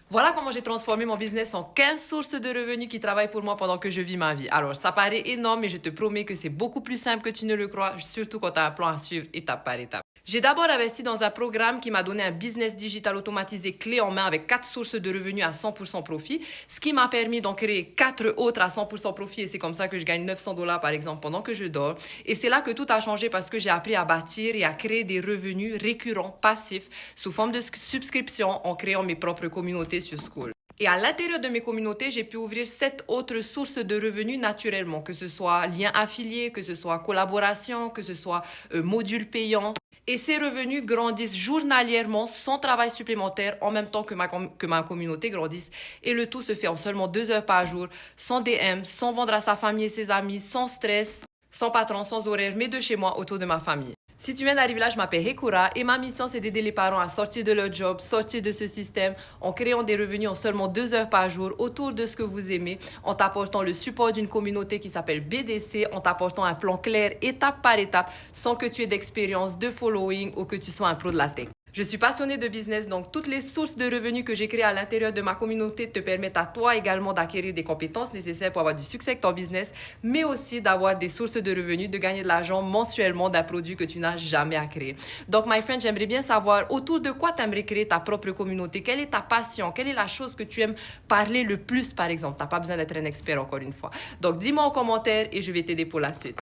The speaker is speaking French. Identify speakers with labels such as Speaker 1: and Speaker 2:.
Speaker 1: Voilà comment j'ai transformé mon business en 15 sources de revenus qui travaillent pour moi pendant que je vis ma vie. Alors, ça paraît énorme, mais je te promets que c'est beaucoup plus simple que tu ne le crois, surtout quand tu as un plan à suivre étape par étape. J'ai d'abord investi dans un programme qui m'a donné un business digital automatisé clé en main avec 4 sources de revenus à 100% profit, ce qui m'a permis d'en créer 4 autres à 100% profit et c'est comme ça que je gagne 900 dollars par exemple pendant que je dors. Et c'est là que tout a changé parce que j'ai appris à bâtir et à créer des revenus récurrents, passifs, sous forme de subscription en créant mes propres communautés sur School. Et à l'intérieur de mes communautés, j'ai pu ouvrir 7 autres sources de revenus naturellement, que ce soit liens affiliés, que ce soit collaboration, que ce soit modules payants. Et ces revenus grandissent journalièrement sans travail supplémentaire en même temps que ma communauté grandisse. Et le tout se fait en seulement 2 heures par jour, sans DM, sans vendre à sa famille et ses amis, sans stress, sans patron, sans horaire, mais de chez moi, autour de ma famille. Si tu viens d'arriver là, je m'appelle Hekura et ma mission, c'est d'aider les parents à sortir de leur job, sortir de ce système en créant des revenus en seulement 2 heures par jour autour de ce que vous aimez, en t'apportant le support d'une communauté qui s'appelle BDC, en t'apportant un plan clair, étape par étape, sans que tu aies d'expérience, de following ou que tu sois un pro de la tech. Je suis passionnée de business, donc toutes les sources de revenus que j'ai créées à l'intérieur de ma communauté te permettent à toi également d'acquérir des compétences nécessaires pour avoir du succès avec ton business, mais aussi d'avoir des sources de revenus, de gagner de l'argent mensuellement d'un produit que tu n'as jamais à créer. Donc, my friend, j'aimerais bien savoir autour de quoi tu aimerais créer ta propre communauté. Quelle est ta passion? Quelle est la chose que tu aimes parler le plus, par exemple? Tu n'as pas besoin d'être un expert encore une fois. Donc, dis-moi en commentaire et je vais t'aider pour la suite.